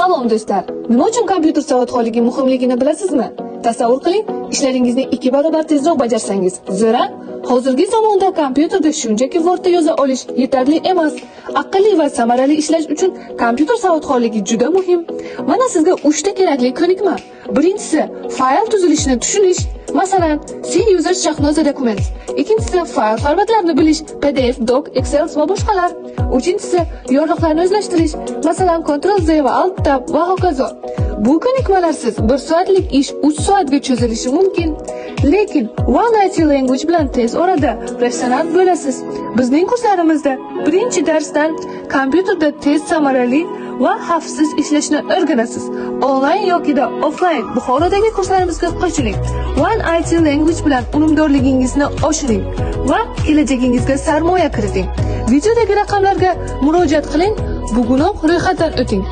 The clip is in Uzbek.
Salom do'stlar. Nima uchun kompyuter savodxonligi muhimligini bilasizmi? Tasavvur qiling, ishlaringizni 2 barobar tezroq bajarsangiz. Zira hozirgi zamonda kompyuterda shunchaki Wordda yoza olish yetarli emas. Aqlli va samarali ishlash uchun kompyuter savodxonligi juda muhim. Mana sizga 3 ta kerakli ko'nikma. Birinchisi, fayl tuzilishini tushunish. Masalan, C user Shahnoza Documents. Ikkinchisi, fayl formatlarini bilish, PDF, Doc, Excel va boshqalar. Uchinchisi, yorliqlarni o'zlashtirish. Masalan, Ctrl+Z va Alt+Tab va hokazo. Bu ko'nikmalarsiz 1 soatlik ish 3 soatga cho'zilishi mumkin. Lekin OneIT Language bilan tez orada professional bo'lasiz. Bizning kurslarimizda birinchi darsdan kompyuterda tez, samarali va xavfsiz ishlashni o'rganasiz. Onlayn yoki offlayn Buxorodagi kurslarimizga qo'shiling. OneIT Language bilan unumdorligingizni oshiring va kelajagingizga sarmoya kiriting. Videodagi raqamlarga murojaat qiling, bugunoq ro'yxatdan o'ting.